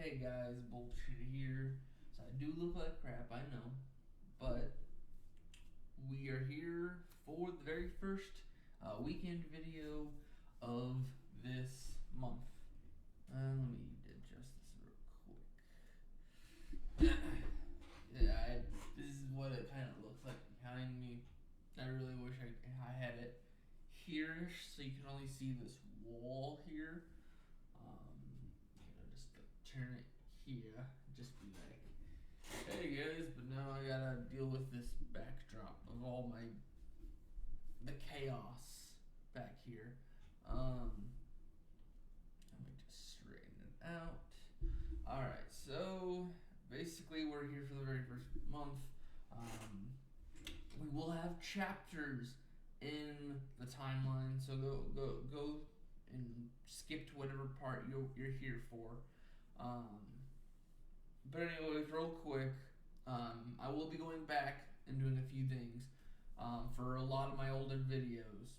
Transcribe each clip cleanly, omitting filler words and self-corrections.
Hey guys, bullshit here. So I do look like crap, I know, but we are here for the very first weekend video of this month. Let me adjust this real quick. This is what it kind of looks like behind me. I really wish I had it here so you can only see this wall here. Just turn it here, just be like, hey guys, but now I gotta deal with this backdrop of all the chaos back here. Let me just straighten it out. Alright, so basically we're here for the very first month. We will have chapters in the timeline, so go and skip to whatever part you're here for. But anyways, real quick, I will be going back and doing a few things for a lot of my older videos,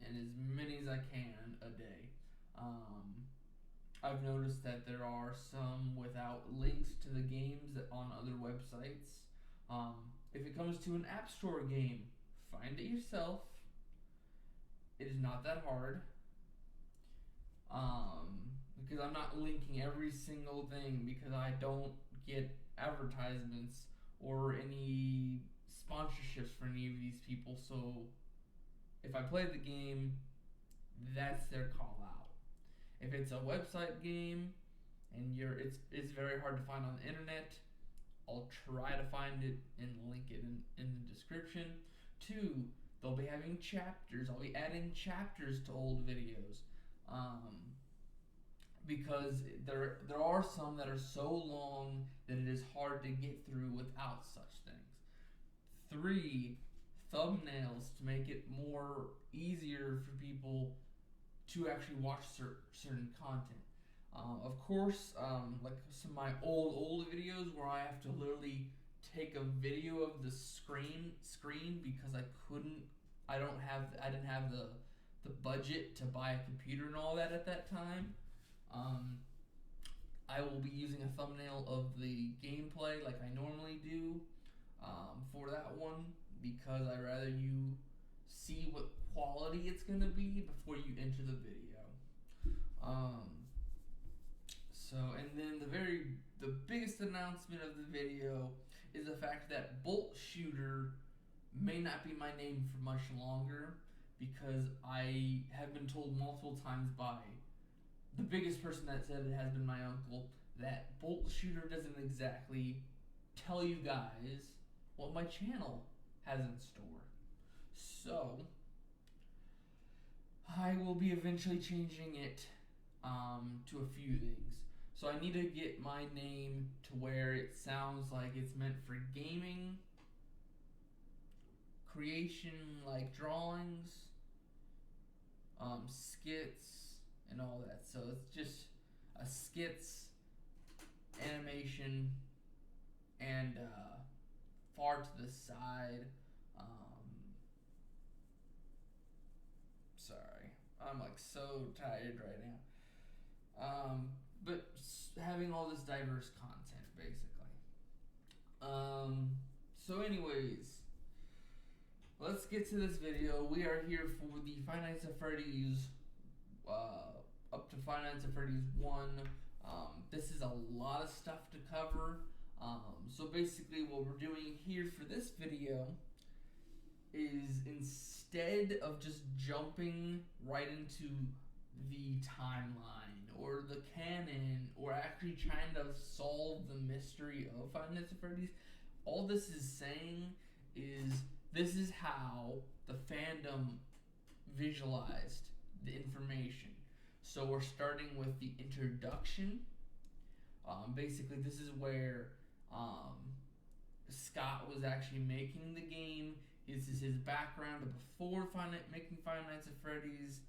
and as many as I can a day. I've noticed that there are some without links to the games that on other websites. If it comes to an App Store game, find it yourself. It is not that hard. Because I'm not linking every single thing because I don't get advertisements or any sponsorships for any of these people. So if I play the game, that's their call out. If it's a website game and it's very hard to find on the internet, I'll try to find it and link it in the description. 2, they'll be having chapters. I'll be adding chapters to old videos. Because there are some that are so long that it is hard to get through without such things. 3, thumbnails to make it more easier for people to actually watch certain content. Of course, like some of my old videos where I have to literally take a video of the screen because I didn't have the budget to buy a computer and all that at that time. I will be using a thumbnail of the gameplay like I normally do for that one because I'd rather you see what quality it's going to be before you enter the video. And then the biggest announcement of the video is the fact that Bolt Shooter may not be my name for much longer because I have been told multiple times by the biggest person that said it has been my uncle that Bolt Shooter doesn't exactly tell you guys what my channel has in store. So I will be eventually changing it to a few things. So I need to get my name to where it sounds like it's meant for gaming, creation like drawings, skits, and all that. So it's just a skits, animation, and far to the side. Sorry, I'm like so tired right now. But having all this diverse content, basically. So anyways, let's get to this video. We are here for the Five Nights at Freddy's, up to Five Nights at Freddy's 1. This is a lot of stuff to cover. So basically what we're doing here for this video is instead of just jumping right into the timeline or the canon or actually trying to solve the mystery of Five Nights at Freddy's, all this is saying is this is how the fandom visualized the information. So we're starting with the introduction. Basically this is where Scott was actually making the game. This is his background before making Five Nights at Freddy's.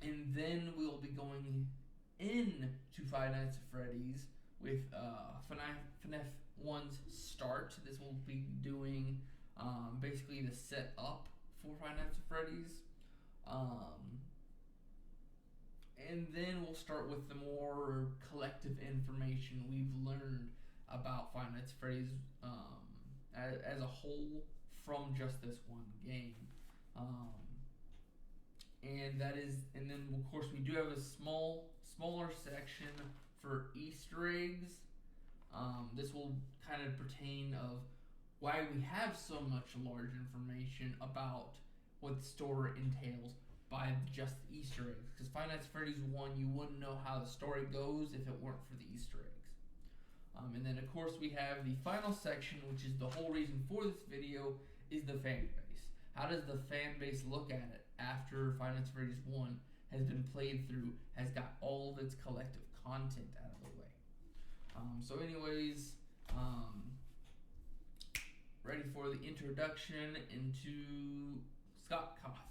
And then we'll be going into Five Nights at Freddy's with FNAF 1's start. This will be doing basically the setup for Five Nights at Freddy's. and then we'll start with the more collective information we've learned about Five Nights at Freddy's as a whole from just this one game. And then of course we do have a smaller section for Easter eggs. This will kind of pertain of why we have so much large information about what the story entails by just the Easter eggs. Because Five Nights at Freddy's 1, you wouldn't know how the story goes if it weren't for the Easter eggs. And then of course we have the final section, which is the whole reason for this video, is the fan base. How does the fan base look at it after Five Nights at Freddy's 1 has been played through, has got all of its collective content out of the way? So anyways, ready for the introduction into Scott Cawthon.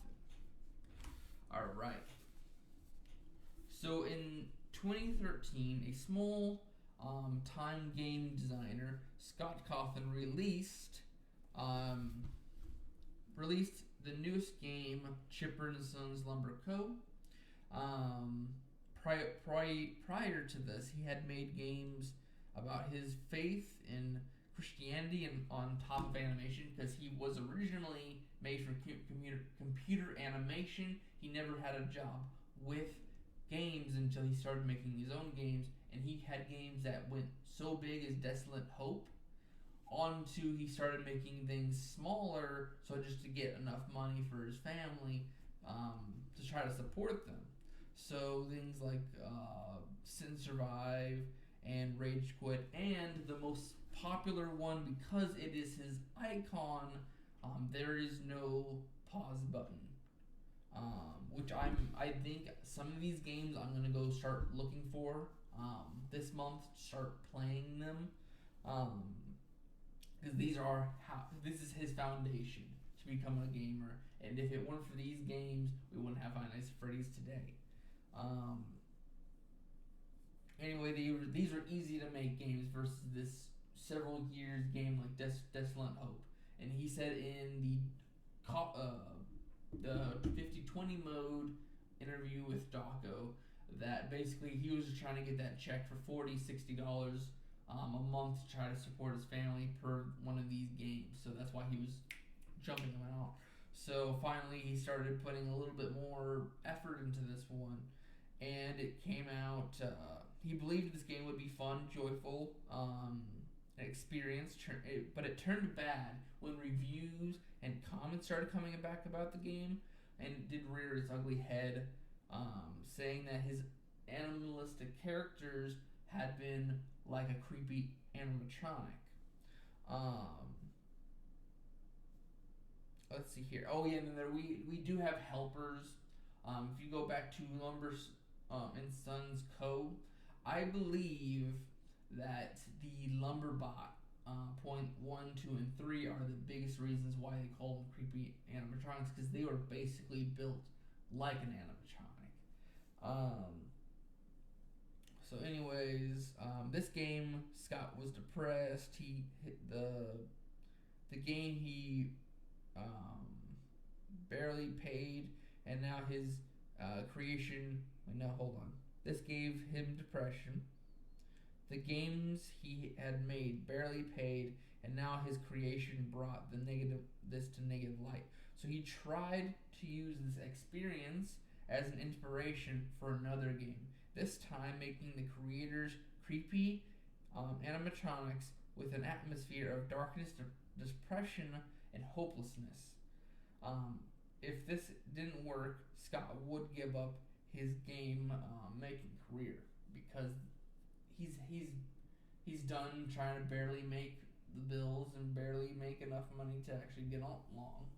Alright. So in 2013, a small time game designer, Scott Cawthon, released the newest game, Chipper and Sons Lumber Co. Prior to this, he had made games about his faith in Christianity and on top of animation, because he was originally made for computer animation. He never had a job with games until he started making his own games, and he had games that went so big as Desolate Hope, onto he started making things smaller, so just to get enough money for his family to try to support them. So things like Sin Survive and Rage Quit, and the most popular one, because it is his icon, There Is No Pause Button, which I think some of these games I'm gonna go start looking for this month, start playing them, because this is his foundation to become a gamer, and if it weren't for these games, we wouldn't have Five Nights at Freddy's today. Anyway, these are easy to make games versus this several years game like Desolate Hope. And he said in the 50/20 mode interview with Dawko that basically he was just trying to get that check for $40-$60 a month to try to support his family per one of these games. So that's why he was jumping them out. So finally he started putting a little bit more effort into this one, and it came out. He believed this game would be fun, joyful, experience, but it turned bad when reviews and comments started coming back about the game, and it did rear its ugly head, saying that his animalistic characters had been like a creepy animatronic. Let's see here. Oh yeah, and then we do have helpers. If you go back to Lumber and Sons Co., I believe that the Lumberbot point 1, 2, and 3 are the biggest reasons why they call them creepy animatronics, because they were basically built like an animatronic. So anyways, this game, Scott was depressed. He hit the game he barely paid, and now his creation. No, hold on. This gave him depression. The games he had made barely paid, and now his creation brought this to negative light. So he tried to use this experience as an inspiration for another game. This time making the creators creepy animatronics with an atmosphere of darkness, depression, and hopelessness. If this didn't work, Scott would give up his game making career, because he's done trying to barely make the bills and barely make enough money to actually get along.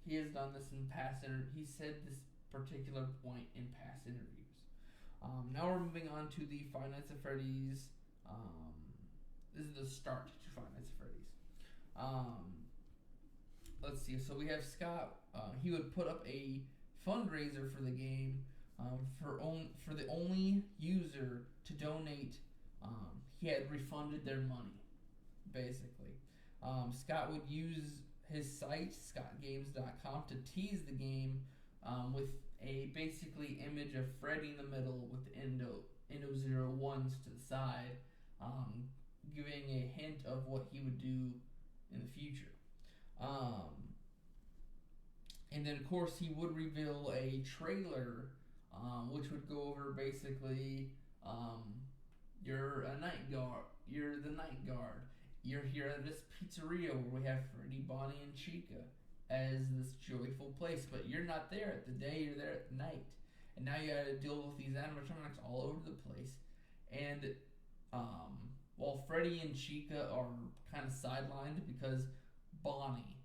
He has done this in past he said this particular point in past interviews. Now we're moving on to the Five Nights at Freddy's. This is the start to Five Nights at Freddy's. Let's see. So we have Scott. He would put up a fundraiser for the game, for the only user to donate. He had refunded their money, basically. Scott would use his site, scottgames.com, to tease the game with a basically image of Freddy in the middle with Endo 01s to the side, um, giving a hint of what he would do in the future. And then, of course, he would reveal a trailer, which would go over basically, you're a night guard. You're the night guard. You're here at this pizzeria where we have Freddy, Bonnie, and Chica as this joyful place, but you're not there at the day. You're there at the night, and now you got to deal with these animatronics all over the place. And while Freddy and Chica are kind of sidelined because Bonnie,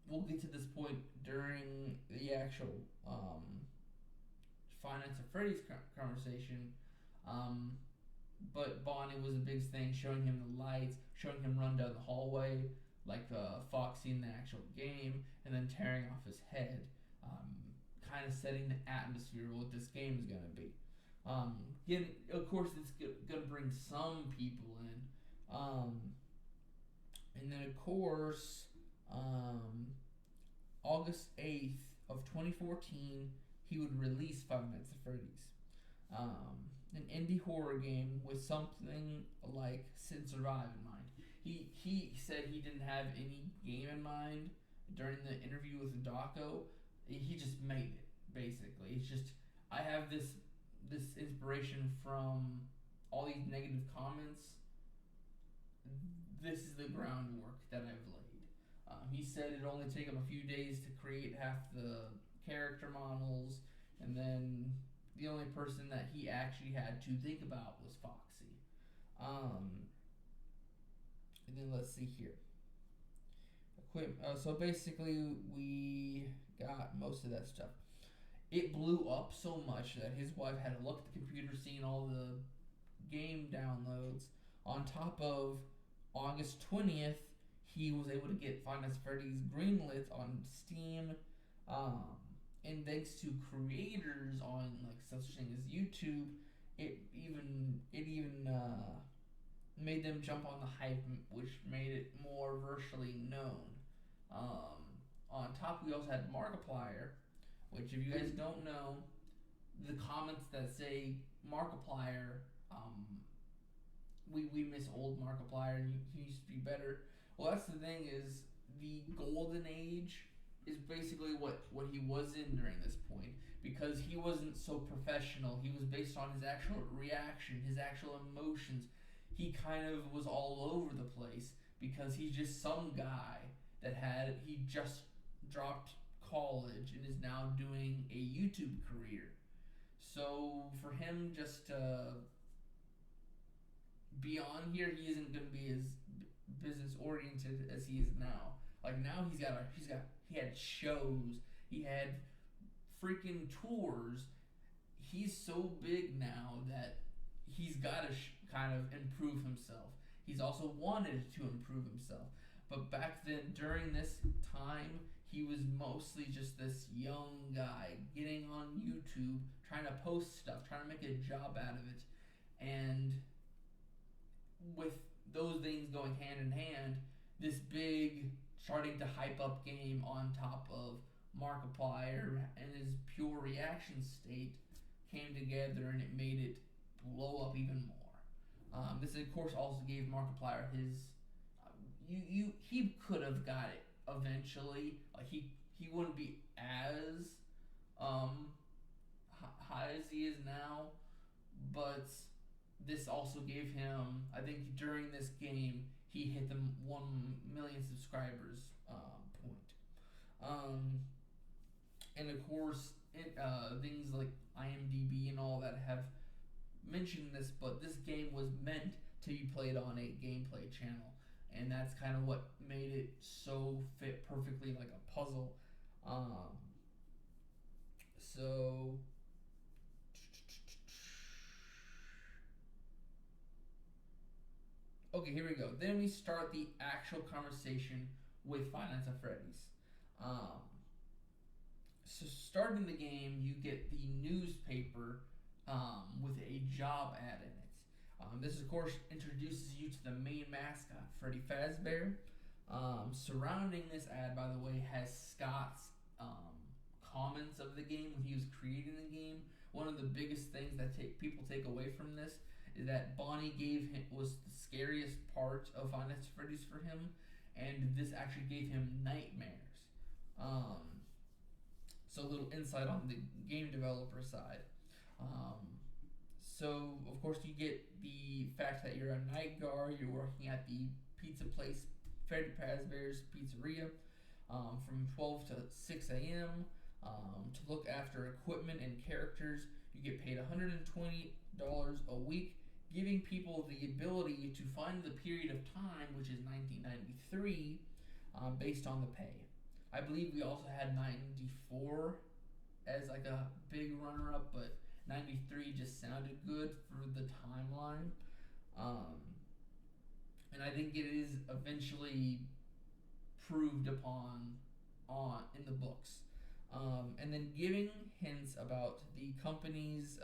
we'll get to this point during the actual Finance of Freddy's conversation. But Bonnie was a big thing, showing him the lights, showing him run down the hallway like Foxy in the actual game, and then tearing off his head, kind of setting the atmosphere of what this game is going to be. Again, of course, it's going to bring some people in. And then, of course, August 8th of 2014, he would release Five Nights at Freddy's. An indie horror game with something like Sid Survive in mind. He said he didn't have any game in mind during the interview with Daco. He just made it, basically. It's just, I have this inspiration from all these negative comments. This is the groundwork that I've laid. He said it only took him a few days to create half the character models, and then the only person that he actually had to think about was Foxy. And then let's see here. So basically, we got most of that stuff. It blew up so much that his wife had to look at the computer, seeing all the game downloads. On top of August 20th, he was able to get Five Nights at Freddy's greenlit on Steam. And thanks to creators on like such thing as YouTube, it even made them jump on the hype, which made it more virtually known. On top, we also had Markiplier, which, if you guys don't know, the comments that say Markiplier, we miss old Markiplier, and he used to be better. Well, that's the thing, is the golden age is basically what he was in during this point, because he wasn't so professional. He was based on his actual reaction, his actual emotions. He kind of was all over the place because he's just some guy he just dropped college and is now doing a YouTube career. So for him just to be on here, he isn't going to be as business oriented as he is now. Like now he had shows, he had freaking tours. He's so big now that he's got to kind of improve himself. He's also wanted to improve himself. But back then, during this time, he was mostly just this young guy getting on YouTube, trying to post stuff, trying to make a job out of it. And with those things going hand in hand, this big, starting to hype up game on top of Markiplier and his pure reaction state came together, and it made it blow up even more. This, of course, also gave Markiplier his... he could have got it eventually. Like he wouldn't be as high as he is now, but this also gave him, I think during this game, he hit the 1 million subscribers point. And of course, things like IMDb and all that have mentioned this, but this game was meant to be played on a gameplay channel. And that's kind of what made it so fit perfectly like a puzzle. So... Okay, here we go. Then we start the actual conversation with Five Nights at Freddy's. So starting the game, you get the newspaper with a job ad in it. This, of course, introduces you to the main mascot, Freddy Fazbear. Surrounding this ad, by the way, has Scott's comments of the game when he was creating the game. One of the biggest things that people take away from this is that Bonnie was the scariest part of Five Nights at Freddy's for him, and this actually gave him nightmares. So a little insight on the game developer side. So of course you get the fact that you're a night guard. You're working at the pizza place, Freddy Fazbear's Pizzeria, from 12 to 6 a.m. To look after equipment and characters. You get paid $120 a week, giving people the ability to find the period of time, which is 1993, based on the pay. I believe we also had 94 as like a big runner-up, but 93 just sounded good for the timeline. And I think it is eventually proved upon in the books. And then giving hints about the company's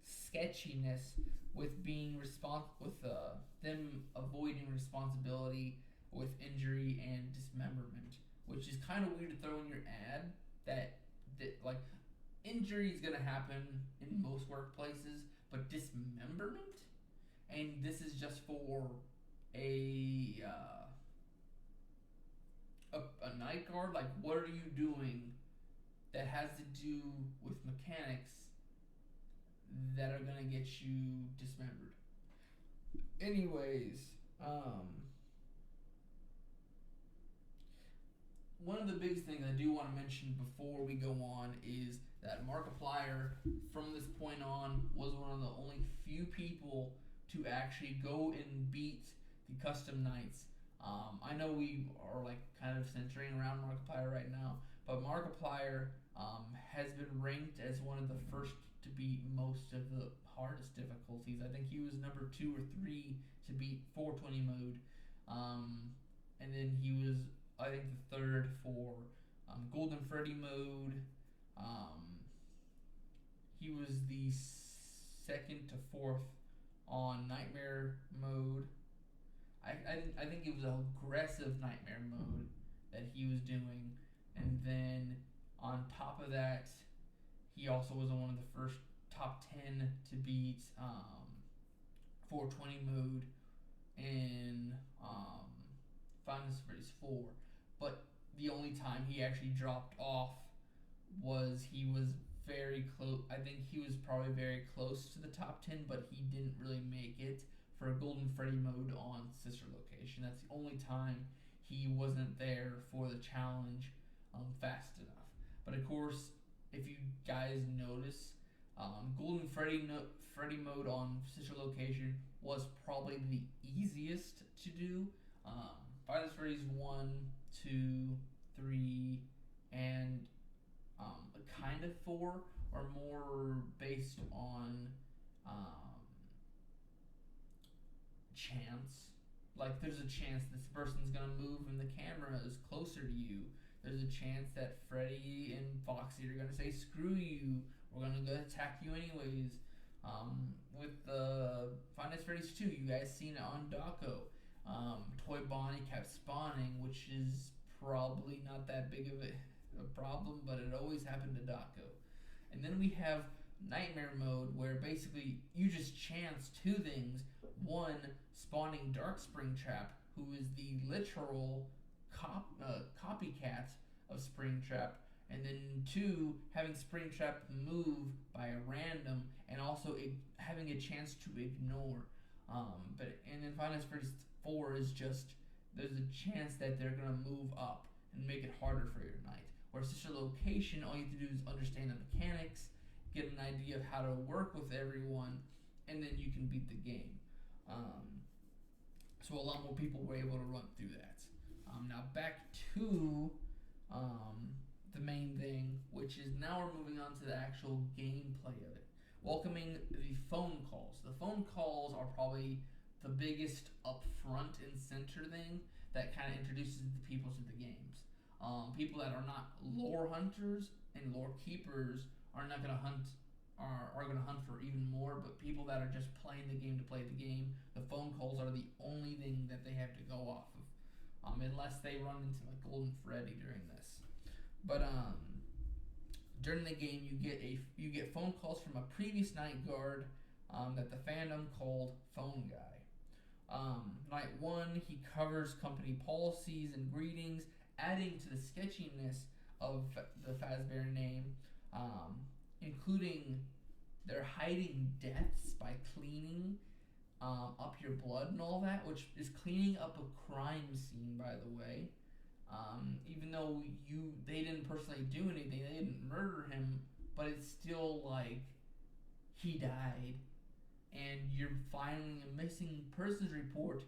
sketchiness with being them avoiding responsibility with injury and dismemberment, which is kind of weird to throw in your ad. That like injury is gonna happen in most workplaces, but dismemberment, and this is just for a night guard. Like, what are you doing that has to do with mechanics that are gonna get you dismembered? Anyways, one of the biggest things I do want to mention before we go on is that Markiplier, from this point on, was one of the only few people to actually go and beat the custom nights. I know we are like kind of centering around Markiplier right now, but Markiplier has been ranked as one of the first to beat most of the hardest difficulties. I think he was number 2 or 3 to beat 420 mode, and then he was, I think, the 3rd for Golden Freddy mode. He was the 2nd to 4th on Nightmare mode. I think it was an aggressive Nightmare mode that he was doing, and then on top of that, he also was one of the first top 10 to beat 420 mode in Five Nights at Freddy's 4. But the only time he actually dropped off was he was very close. I think he was probably very close to the top 10, but he didn't really make it for Golden Freddy mode on Sister Location. That's the only time he wasn't there for the challenge fast enough. But of course, if you guys notice, Golden Freddy mode on Sister Location was probably the easiest to do. Five Nights at Freddy's 1, 2, 3, and kind of 4 are more based on chance. Like, there's a chance this person's gonna move and the camera is closer to you. There's a chance that Freddy and Foxy are gonna say, "Screw you, we're gonna go attack you anyways." With Five Nights at Freddy's 2, you guys seen it on Daco. Toy Bonnie kept spawning, which is probably not that big of a problem, but it always happened to Daco. And then we have Nightmare mode, where basically you just chance 2 things. 1, spawning Dark Springtrap, who is the literal copycat of Springtrap, and then 2, having Springtrap move by a random, and also having a chance to ignore. And then Five Nights at Freddy's 4 is just, there's a chance that they're gonna move up and make it harder for your night. Where Sister Location, all you have to do is understand the mechanics, get an idea of how to work with everyone, and then you can beat the game. So a lot more people were able to run through that. Now back to the main thing, which is now we're moving on to the actual gameplay of it. Welcoming the phone calls. The phone calls are probably the biggest upfront and center thing that kind of introduces the people to the games. People that are not lore hunters and lore keepers are not gonna hunt. Are going to hunt for even more, but people that are just playing the game to play the game, the phone calls are the only thing that they have to go off of, unless they run into like Golden Freddy during this. But during the game you get phone calls from a previous night guard that the fandom called Phone Guy. Night 1, he covers company policies and greetings, adding to the sketchiness of the Fazbear name, including they're hiding deaths by cleaning up your blood and all that, which is cleaning up a crime scene, by the way. Even though they didn't personally do anything, they didn't murder him, but it's still like he died, and you're filing a missing persons report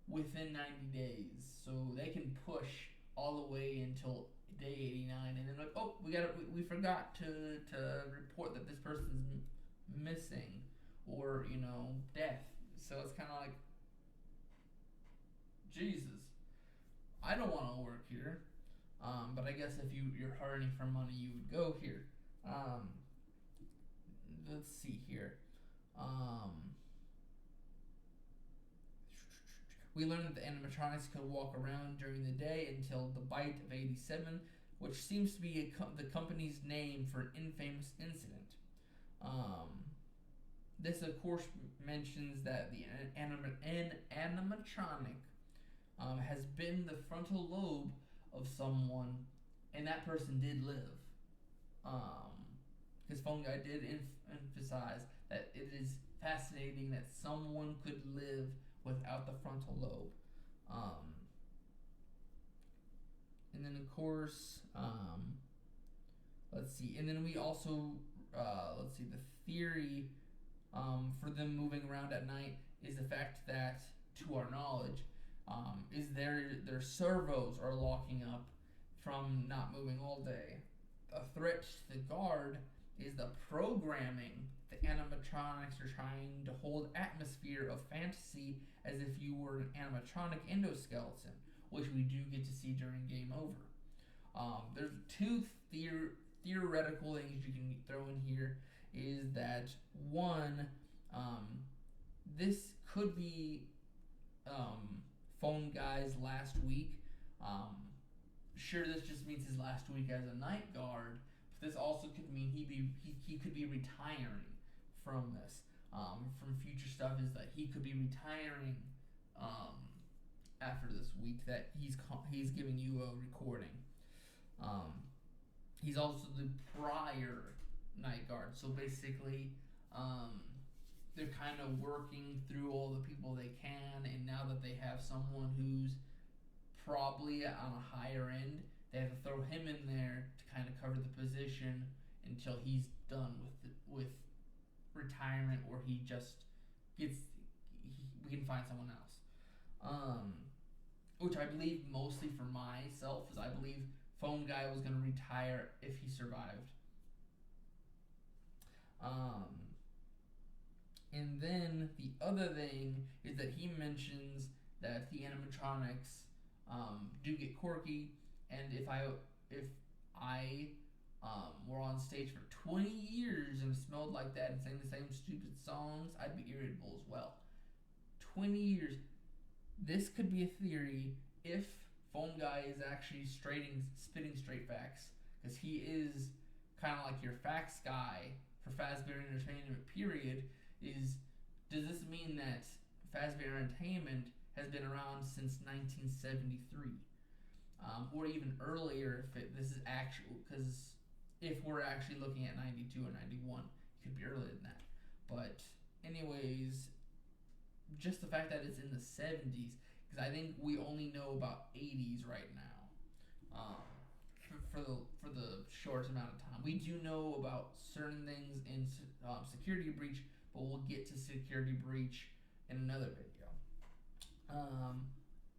within 90 days, so they can push all the way until day 89, and then like, oh, we forgot to report that this person's missing, or death. So it's kind of like, Jesus, I don't want to work here, but I guess if you're hurting for money, you would go here. Let's see here. We learned that the animatronics could walk around during the day until the bite of 87, which seems to be the company's name for an infamous incident. This, of course, mentions that the animatronic has been the frontal lobe of someone, and that person did live. Because Phone Guy did emphasize that it is fascinating that someone could live without the frontal lobe. And then, of course, let's see. And then we also, the theory for them moving around at night is the fact that, to our knowledge, is their servos are locking up from not moving all day. A threat to the guard is the programming. The animatronics are trying to hold atmosphere of fantasy as if you were an animatronic endoskeleton, which we do get to see during Game Over. There's two theoretical things you can throw in here. Is that one, this could be Phone Guy's last week. Sure, this just means his last week as a night guard, but this also could mean he could be retiring from this. From future stuff is that he could be retiring after this week that he's giving you a recording. He's also the prior night guard, so basically they're kind of working through all the people they can, and now that they have someone who's probably on a higher end, they have to throw him in there to kind of cover the position until he's done with retirement, or he just we can find someone else. Which I believe mostly for myself is I believe Phone Guy was going to retire if he survived. And then the other thing is that he mentions that the animatronics do get quirky, and if I were on stage for 20 years and smelled like that and sang the same stupid songs, I'd be irritable as well. 20 years. This could be a theory if Phone Guy is actually spitting straight facts, because he is kind of like your facts guy for Fazbear Entertainment, period. Does this mean that Fazbear Entertainment has been around since 1973? Or even earlier, this is actual, because if we're actually looking at 92 or 91, it could be earlier than that. But anyways, just the fact that it's in the 70s, because I think we only know about 80s right now, for the short amount of time. We do know about certain things in Security Breach, but we'll get to Security Breach in another video.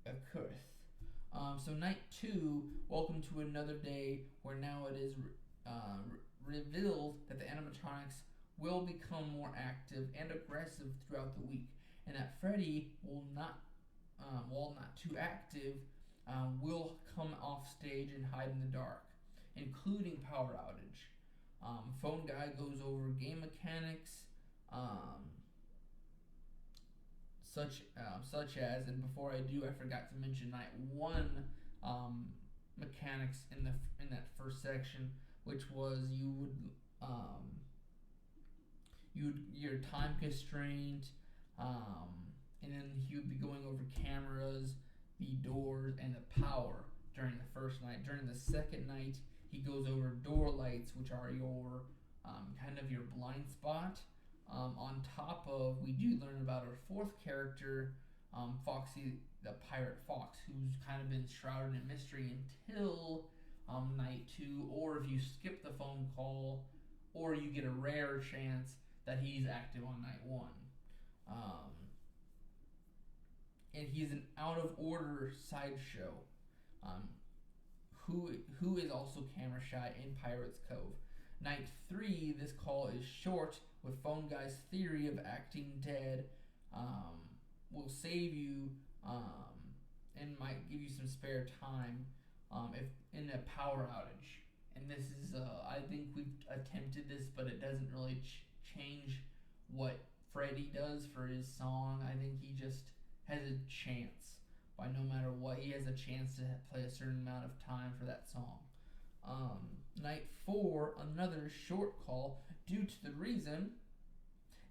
Of course. So night 2, welcome to another day where now it is revealed that the animatronics will become more active and aggressive throughout the week, and that Freddy will not, while not too active, will come off stage and hide in the dark, including Power Outage. Phone Guy goes over game mechanics, such as, and before I do, I forgot to mention night 1 mechanics in that first section, which was you're time constrained, and then he would be going over cameras, the doors, and the power during the first night. During the second night, he goes over door lights, which are your kind of your blind spot. On top of, we do learn about our fourth character, Foxy the Pirate Fox, who's kind of been shrouded in mystery until night 2, or if you skip the phone call, or you get a rare chance that he's active on night 1. And he's an out of order sideshow, who is also camera shy in Pirates Cove. Night 3, this call is short, with Phone Guy's theory of acting dead will save you and might give you some spare time if in a power outage. And this is, I think we've attempted this, but it doesn't really change what Freddie does for his song. I think he just has a chance. By no matter what, he has a chance to play a certain amount of time for that song. Night 4, another short call, due to the reason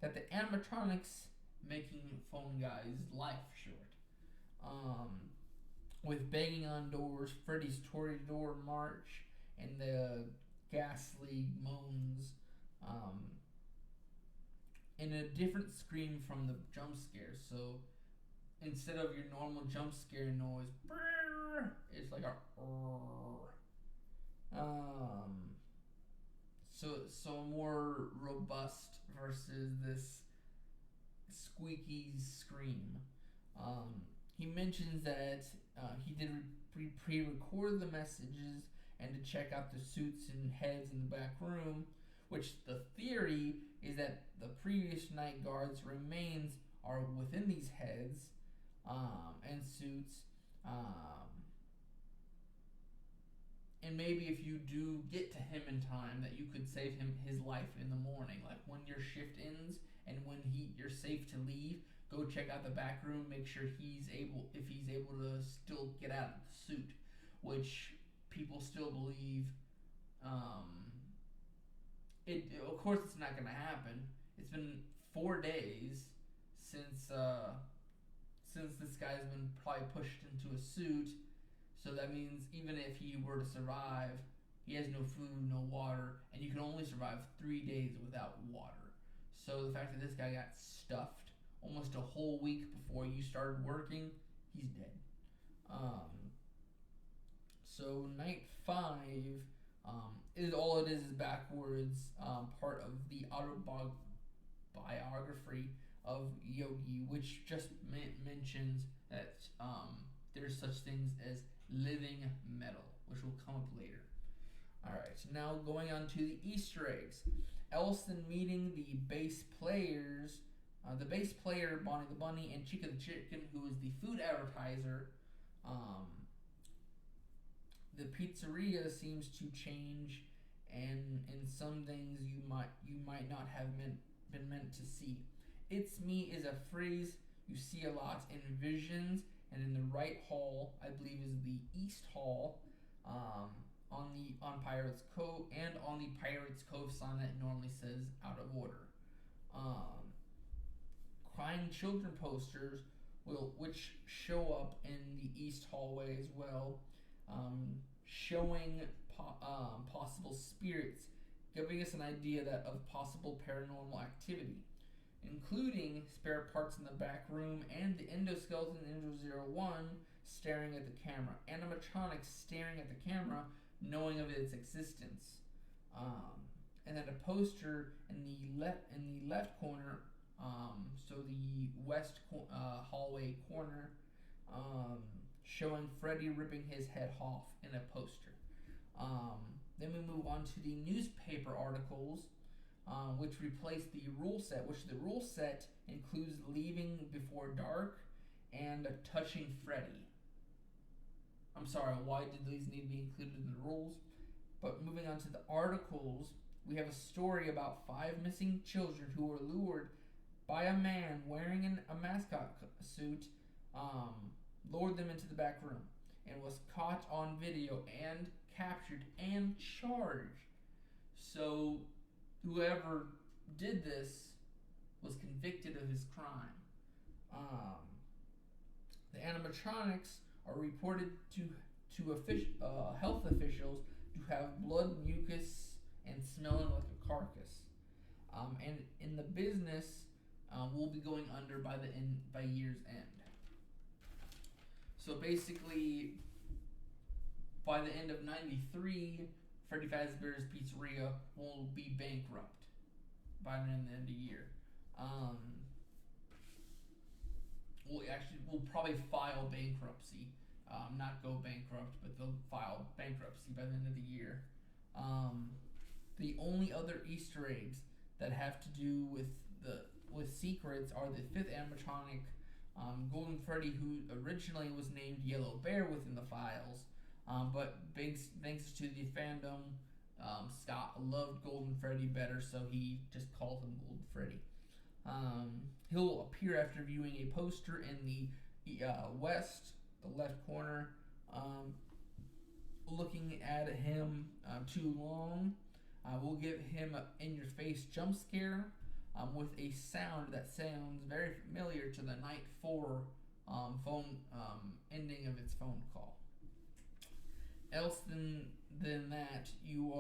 that the animatronics making Phone Guy's life short. With banging on doors, Freddy's Toreador March, and the ghastly moans, and a different scream from the jump scare. So instead of your normal jump scare noise, it's like a so more robust versus this squeaky scream. He mentions that he did pre-record the messages and to check out the suits and heads in the back room, which the theory is that the previous night guards' remains are within these heads and suits. And maybe if you do get to him in time, that you could save him his life in the morning. Like when your shift ends and when you're safe to leave, go check out the back room. Make sure if he's able to still get out of the suit, which people still believe. Of course it's not going to happen. It's been 4 days since this guy's been probably pushed into a suit. So that means even if he were to survive, he has no food, no water, and you can only survive 3 days without water. So the fact that this guy got stuffed almost a whole week before you started working, he's dead. So night 5 is all it is backwards part of the autobiography of Yogi, which just mentions that there's such things as living metal, which will come up later. Alright, so now going on to the Easter eggs. Elson meeting the bass players, the bass player, Bonnie the Bunny, and Chica the Chicken, who is the food advertiser. The pizzeria seems to change, and in some things you might not have been meant to see. It's me is a phrase you see a lot in visions, and in the right hall, I believe is the East Hall, on Pirates Cove, and on the Pirates Cove sign that normally says out of order. Crying children posters which show up in the East hallway as well, showing possible spirits, giving us an idea of possible paranormal activity, including spare parts in the back room and the endoskeleton Endo-01 staring at the camera, animatronics staring at the camera, knowing of its existence, and then a poster in the left corner, so the west hallway corner, showing Freddy ripping his head off in a poster. Then we move on to the newspaper articles, which replace the rule set, which the rule set includes leaving before dark and touching Freddy. I'm sorry, why did these need to be included in the rules? But moving on to the articles, we have a story about 5 missing children who were lured by a man wearing a mascot suit, lured them into the back room, and was caught on video and captured and charged whoever did this was convicted of his crime. The animatronics are reported to health officials to have blood, mucus, and smelling like a carcass. And in the business, will be going under by year's end. So basically, by the end of '93, Freddy Fazbear's Pizzeria will be bankrupt by the end of the year. We'll probably file bankruptcy. Not go bankrupt, but they'll file bankruptcy by the end of the year. The only other Easter eggs that have to do with secrets are the fifth animatronic, Golden Freddy, who originally was named Yellow Bear within the files, but thanks to the fandom, Scott loved Golden Freddy better, so he just called him Golden Freddy. He'll appear after viewing a poster in the the left corner. Looking at him too long will give him an in-your-face jump scare with a sound that sounds very familiar to the Night 4 phone ending of its phone call. Else than that, you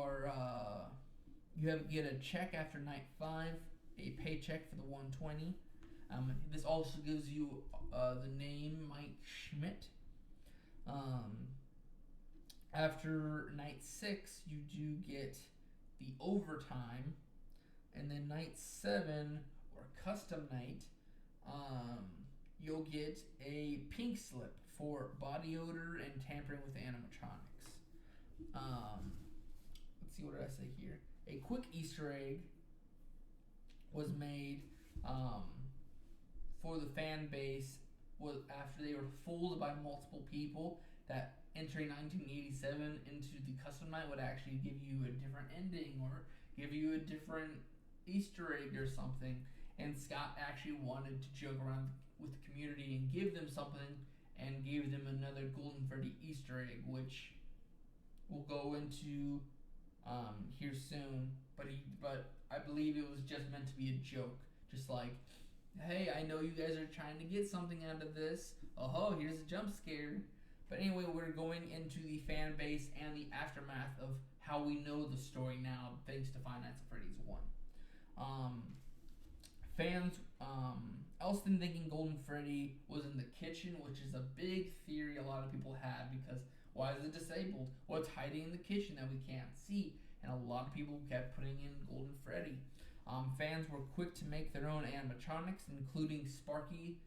get a check after Night 5, a paycheck for the 120. This also gives you the name Mike Schmidt. After Night 6, you do get the overtime, and then Night 7, or Custom Night, you'll get a pink slip for body odor and tampering with animatronics. Let's see, what did I say here? A quick Easter egg was made for the fan base was after they were fooled by multiple people that entering 1987 into the custom night would actually give you a different ending or give you a different Easter egg or something. And Scott actually wanted to joke around with the community and give them something, and gave them another Golden Freddy Easter egg, which we'll go into here soon. But I believe it was just meant to be a joke, just like, hey, I know you guys are trying to get something out of this. Oh, here's a jump scare. But anyway, we're going into the fan base and the aftermath of how we know the story now, thanks to Five Nights at Freddy's 1. Fans, Elston thinking Golden Freddy was in the kitchen, which is a big theory a lot of people have, because why is it disabled? What's hiding in the kitchen that we can't see? And a lot of people kept putting in Golden Freddy. Fans were quick to make their own animatronics, including Sparky,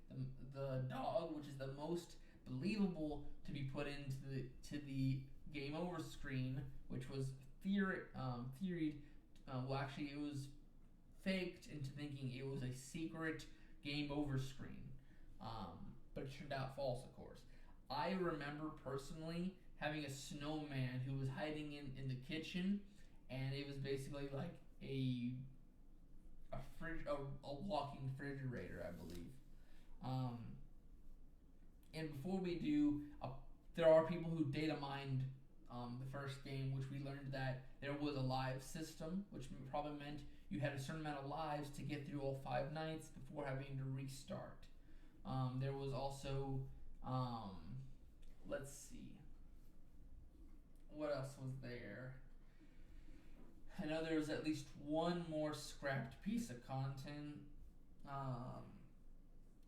the dog, which is the most believable to be put into the game over screen, which was theoried. Actually, it was faked into thinking it was a secret game over screen, but it turned out false, of course. I remember personally having a snowman who was hiding in the kitchen, and it was basically like a walking refrigerator, I believe. And before we do, there are people who data mined the first game, which we learned that there was a live system, which probably meant you had a certain amount of lives to get through all 5 nights before having to restart. There was also, let's see, what else was there? I know there was at least one more scrapped piece of content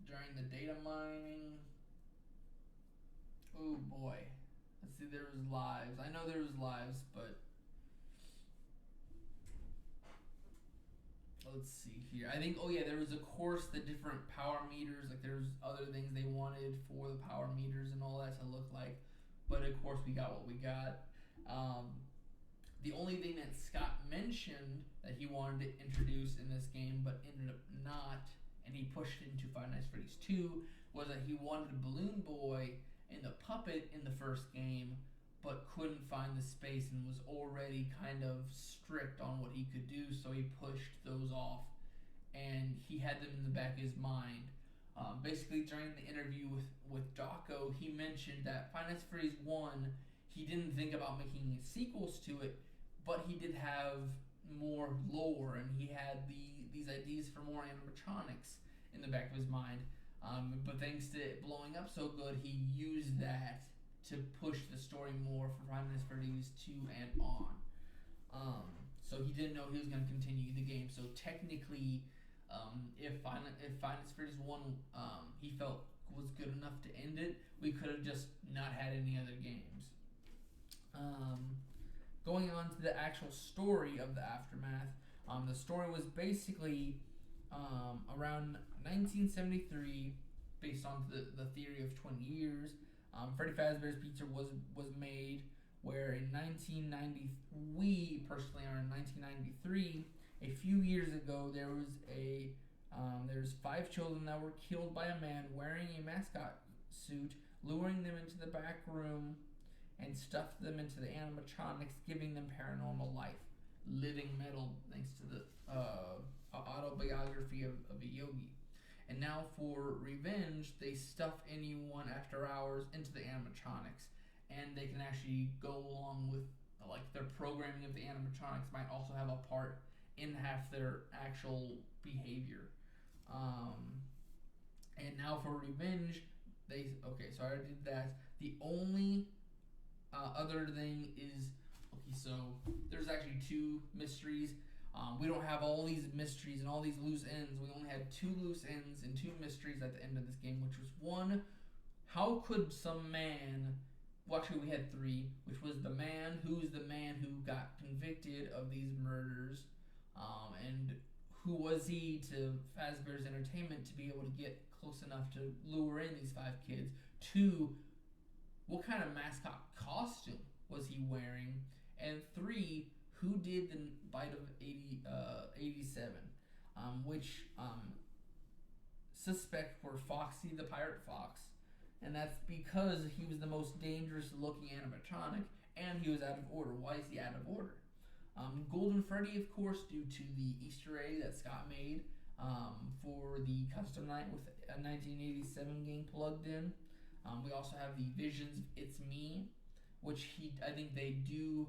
during the data mining. Oh boy. Let's see, there was lives. I know there was lives, but let's see here. I think, there was, of course, the different power meters. Like, there's other things they wanted for the power meters and all that to look like. But, of course, we got what we got. The only thing that Scott mentioned that he wanted to introduce in this game, but ended up not, and he pushed into Five Nights at Freddy's 2, was that he wanted a Balloon Boy and the puppet in the first game, but couldn't find the space and was already kind of strict on what he could do, so he pushed those off, and he had them in the back of his mind. Basically, during the interview with Dawko, he mentioned that Five Nights at Freddy's 1, he didn't think about making sequels to it, but he did have more more lore, and he had these ideas for more animatronics in the back of his mind. But thanks to it blowing up so good, he used that to push the story more for Five Nights at Freddy's 2 and on. So he didn't know he was going to continue the game. So technically, if Five Nights at Freddy's 1 he felt was good enough to end it, we could have just not had any other games. Going on to the actual story of the Aftermath, the story was basically around 1973, based on the theory of 20 years. Freddy Fazbear's Pizza was made, where in 1990, we personally are in 1993. A few years ago, there's 5 children that were killed by a man wearing a mascot suit, luring them into the back room and stuffed them into the animatronics, giving them paranormal life. Living metal, thanks to the autobiography of a yogi. And now for revenge, they stuff anyone after hours into the animatronics, and they can actually go along with, like, their programming of the animatronics might also have a part in half their actual behavior. And now for revenge, so I already did that. The only other thing is, so there's actually 2 mysteries. We don't have all these mysteries and all these loose ends. We only had 2 loose ends and 2 mysteries at the end of this game, which was one, how could some man, well, actually we had 3, which was who's the man who got convicted of these murders, and who was he to Fazbear's Entertainment to be able to get close enough to lure in these 5 kids. 2, what kind of mascot costume was he wearing? And 3, who did the bite of 87? Which suspect were Foxy the Pirate Fox. And that's because he was the most dangerous looking animatronic, and he was out of order. Why is he out of order? Golden Freddy, of course, due to the Easter egg that Scott made for the custom night with a 1987 game plugged in. We also have the visions of It's Me, which I think they do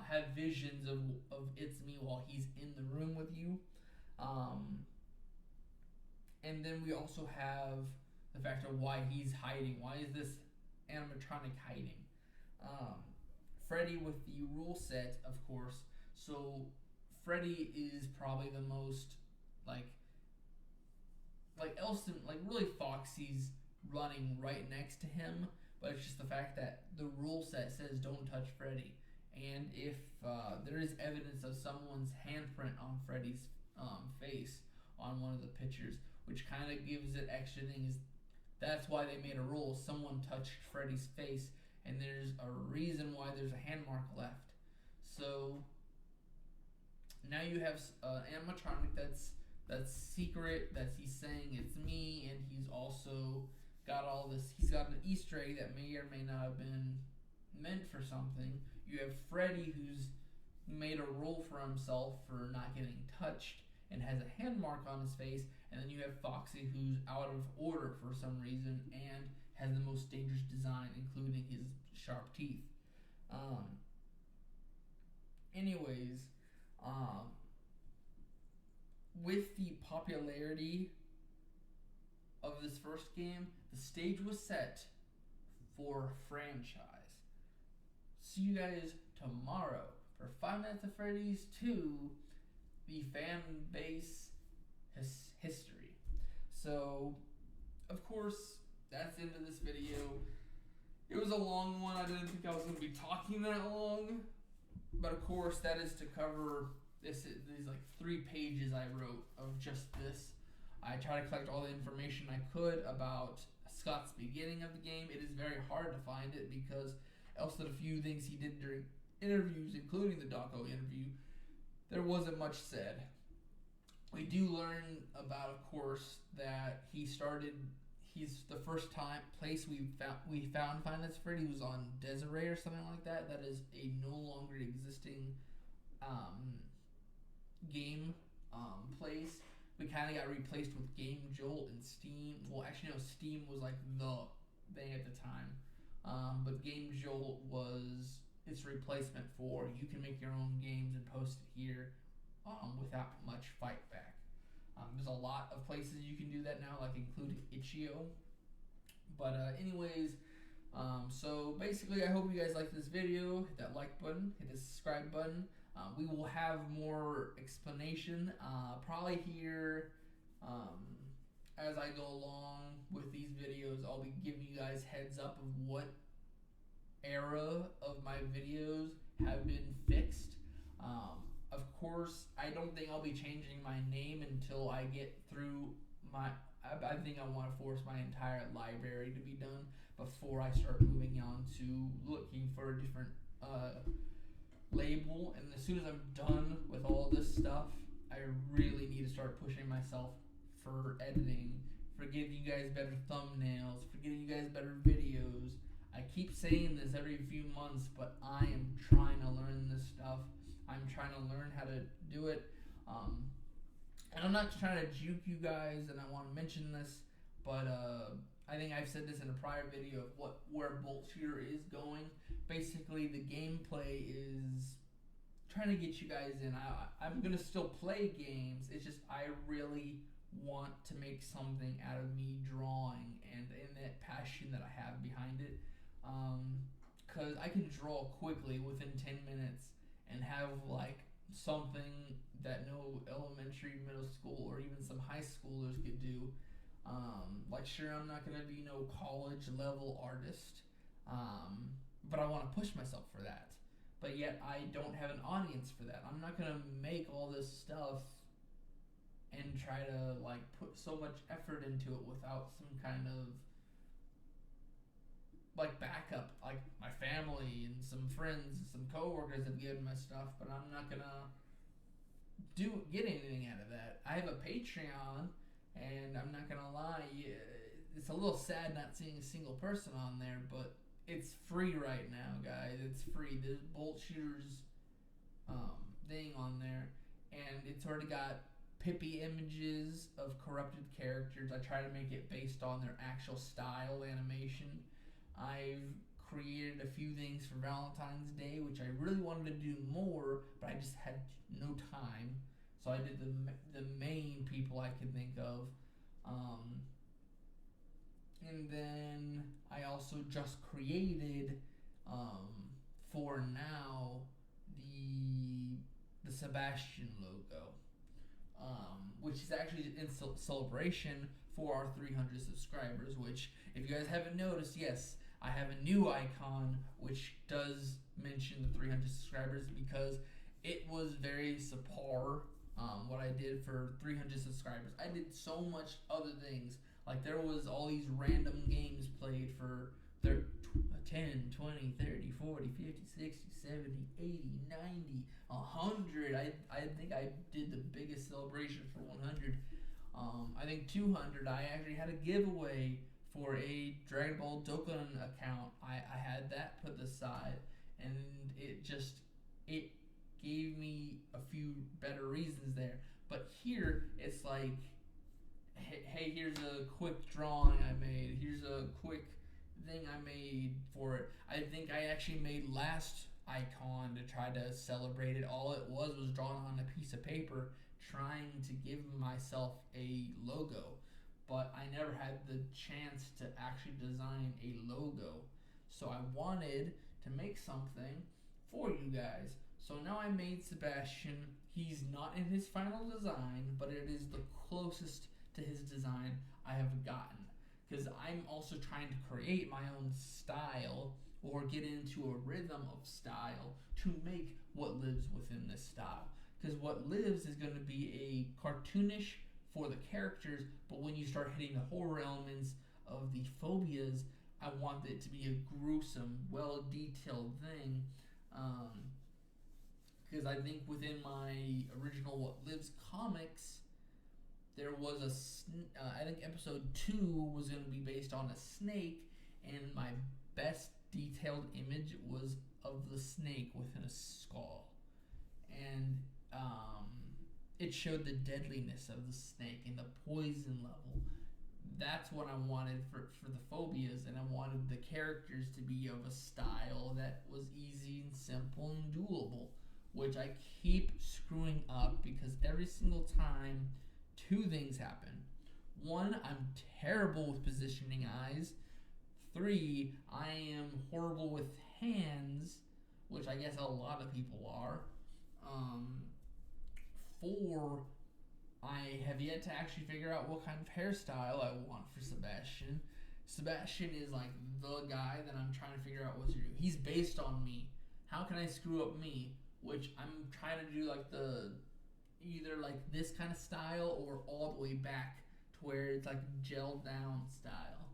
have visions of It's Me while he's in the room with you. And then we also have the fact of why he's hiding. Why is this animatronic hiding? Freddy with the rule set, of course. So Freddy is probably the most like Elston, really Foxy's running right next to him, but it's just the fact that the rule set says don't touch Freddy. And if there is evidence of someone's handprint on Freddy's face on one of the pictures, which kind of gives it extra things. That's why they made a rule. Someone touched Freddy's face, and there's a reason why there's a hand mark left. So now you have an animatronic that's secret, that he's saying it's me, and he's also got all this. He's got an Easter egg that may or may not have been meant for something. You have Freddy, who's made a rule for himself for not getting touched and has a hand mark on his face, and then you have Foxy, who's out of order for some reason and has the most dangerous design, including his sharp teeth. With the popularity of this first game, the stage was set for a franchise. See you guys tomorrow for Five Nights at Freddy's 2, the fan base history. So, of course, that's the end of this video. It was a long one. I didn't think I was going to be talking that long. But of course, that is to cover these 3 pages I wrote of just this. I tried to collect all the information I could about Scott's beginning of the game. It is very hard to find it because Elston, a few things he did during interviews, including the Dawko interview, there wasn't much said. We do learn about, of course, that he's the first place we found Five Nights at Freddy was on Desiree or something like that. That is a no longer existing game place. We kind of got replaced with Game Jolt and Steam. Well, actually, no, Steam was like the thing at the time. But Game Jolt was its replacement for you can make your own games and post it here without much fight back. There's a lot of places you can do that now, like including itch.io. But anyways, so basically, I hope you guys like this video. Hit that like button, hit the subscribe button. We will have more explanation probably here as I go along with these videos. I'll be giving you guys heads up of what era of my videos have been fixed. Of course, I don't think I'll be changing my name until I get through my. I think I want to force my entire library to be done before I start moving on to looking for a different label. And as soon as I'm done with all this stuff, I really need to start pushing myself for editing, for giving you guys better thumbnails, for giving you guys better videos. I keep saying this every few months, but I am trying to learn this stuff. I'm trying to learn how to do it. And I'm not trying to juke you guys, and I want to mention this, but I think I've said this in a prior video of where B.O.L.T Shooter is going. Basically, the gameplay is trying to get you guys in. I'm going to still play games. It's just I really want to make something out of me drawing and that passion that I have behind it. Because I can draw quickly within 10 minutes and have like something that no elementary, middle school, or even some high schoolers could do. Like, sure, I'm not gonna be no college level artist, but I want to push myself for that. But yet I don't have an audience for that. I'm not gonna make all this stuff and try to like put so much effort into it without some kind of like backup. Like my family and some friends and some coworkers have given my stuff, but I'm not gonna get anything out of that. I have a Patreon, and I'm not gonna lie, it's a little sad not seeing a single person on there, but it's free right now, guys. It's free. There's B.O.L.T Shooter's thing on there, and it's already got pippy images of corrupted characters. I try to make it based on their actual style animation. I've created a few things for Valentine's Day, which I really wanted to do more, but I just had no time. So I did the main people I could think of. And then I also just created, for now, the Sebastian logo, which is actually in celebration for our 300 subscribers, which, if you guys haven't noticed, yes, I have a new icon which does mention the 300 subscribers because it was very subpar. What I did for 300 subscribers. I did so much other things. Like, there was all these random games played for 10, 20, 30, 40, 50, 60, 70, 80, 90, 100. I think I did the biggest celebration for 100. I think 200, I actually had a giveaway for a Dragon Ball Dokkan account. I had that put aside, and it gave me a few better reasons there. But here, it's like, hey, here's a quick drawing I made. Here's a quick thing I made for it. I think I actually made last icon to try to celebrate it. All it was drawn on a piece of paper, trying to give myself a logo. But I never had the chance to actually design a logo. So I wanted to make something for you guys. So now I made Sebastian. He's not in his final design, but it is the closest to his design I have gotten. Because I'm also trying to create my own style, or get into a rhythm of style to make what lives within this style. Because what lives is going to be a cartoonish for the characters, but when you start hitting the horror elements of the phobias, I want it to be a gruesome, well-detailed thing. Because I think within my original What Lives comics, there was I think episode 2 was going to be based on a snake, and my best detailed image was of the snake within a skull. And it showed the deadliness of the snake and the poison level. That's what I wanted for the phobias, and I wanted the characters to be of a style that was easy and simple and doable. which I keep screwing up because every single time two things happen. One, I'm terrible with positioning eyes. Three, I am horrible with hands, which I guess a lot of people are. Four, I have yet to actually figure out what kind of hairstyle I want for Sebastian. Sebastian is like the guy that I'm trying to figure out what to do. He's based on me. How can I screw up me? Which I'm trying to do like either like this kind of style or all the way back to where it's like gel down style.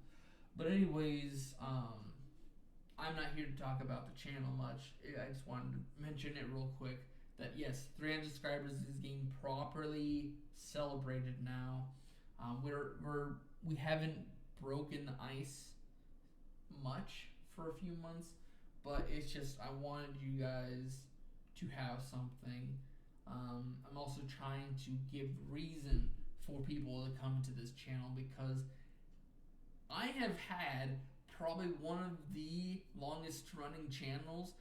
But anyways, I'm not here to talk about the channel much. I just wanted to mention it real quick that yes, 300 subscribers is getting properly celebrated now. We haven't broken the ice much for a few months, but it's just I wanted you guys to have something. I'm also trying to give reason for people to come to this channel because I have had probably one of the longest running channels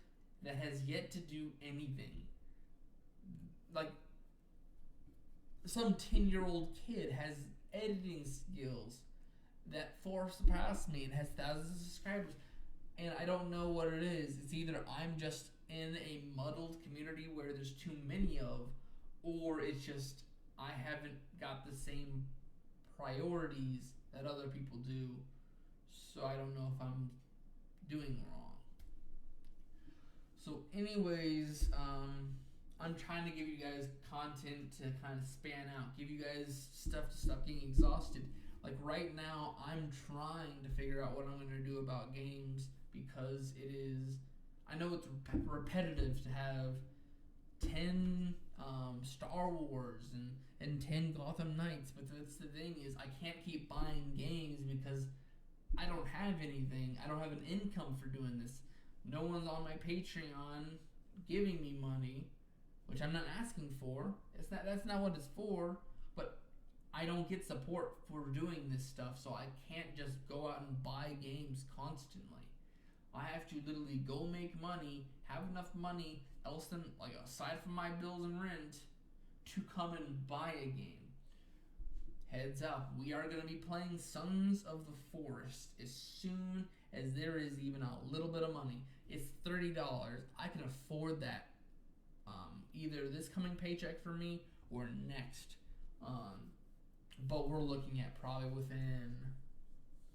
that has yet to do anything. Like, some 10-year-old kid has editing skills that far surpass me and has thousands of subscribers. And I don't know what it is. It's either I'm just in a muddled community where there's too many of, or it's just I haven't got the same priorities that other people do. So I don't know if I'm doing wrong. So anyways, I'm trying to give you guys content to kind of span out, give you guys stuff to stop getting exhausted. Like right now, I'm trying to figure out what I'm going to do about games because I know it's repetitive to have 10 Star Wars and 10 Gotham Knights, but that's the thing is I can't keep buying games because I don't have anything. I don't have an income for doing this. No one's on my Patreon giving me money, which I'm not asking for. That's not what it's for, but I don't get support for doing this stuff, so I can't just go out and buy games constantly. I have to literally go make money, have enough money, else than like aside from my bills and rent, to come and buy a game. Heads up, we are going to be playing Sons of the Forest as soon as there is even a little bit of money. It's $30. I can afford that. Either this coming paycheck for me or next. But we're looking at probably within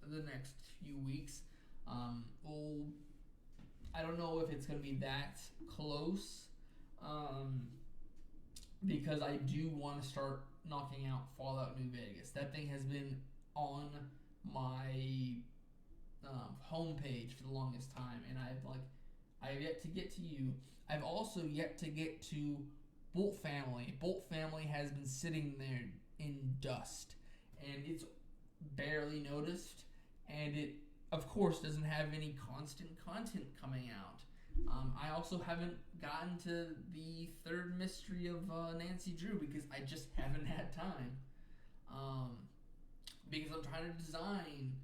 the next few weeks. I don't know if it's going to be that close. Because I do want to start knocking out Fallout New Vegas. That thing has been on my homepage for the longest time, and I've yet to get to you. I've also yet to get to B.O.L.T. Family. B.O.L.T. Family has been sitting there in dust, and it's barely noticed, and it, of course, doesn't have any constant content coming out. I also haven't gotten to the third mystery of Nancy Drew because I just haven't had time. Because I'm trying to design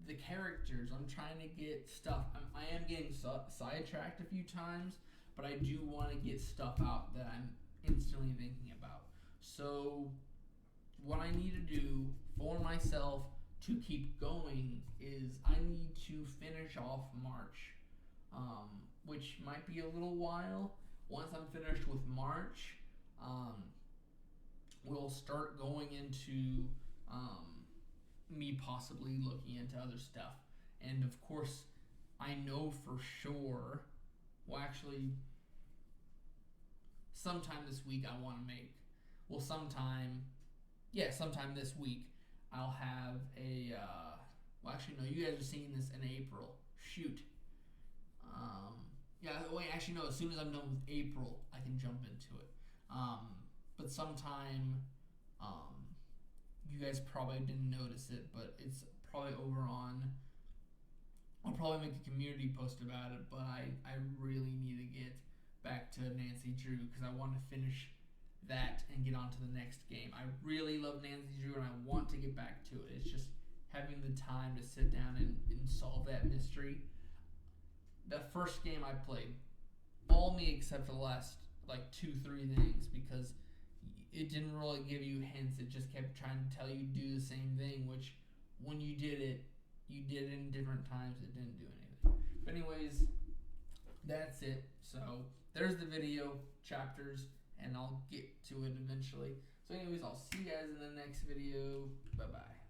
the characters. I'm trying to get stuff. I am getting sidetracked a few times, but I do want to get stuff out that I'm instantly thinking about. So what I need to do for myself to keep going is I need to finish off March. Which might be a little while. Once I'm finished with March, we'll start going into me possibly looking into other stuff. And of course, I know for sure, well actually, sometime this week I want to make, sometime this week, I'll have a, actually no, you guys are seeing this in April. Shoot. As soon as I'm done with April, I can jump into it. But sometime, you guys probably didn't notice it, but it's probably over on, I'll probably make a community post about it, but I really need to get back to Nancy Drew because I want to finish that and get on to the next game. I really love Nancy Drew and I want to get back to it. It's just having the time to sit down and solve that mystery. The first game I played, all me except for the last like 2-3 things because it didn't really give you hints. It just kept trying to tell you do the same thing, which when you did it in different times. It didn't do anything. But anyways, that's it. So there's the video chapters, and I'll get to it eventually. So anyways, I'll see you guys in the next video. Bye bye.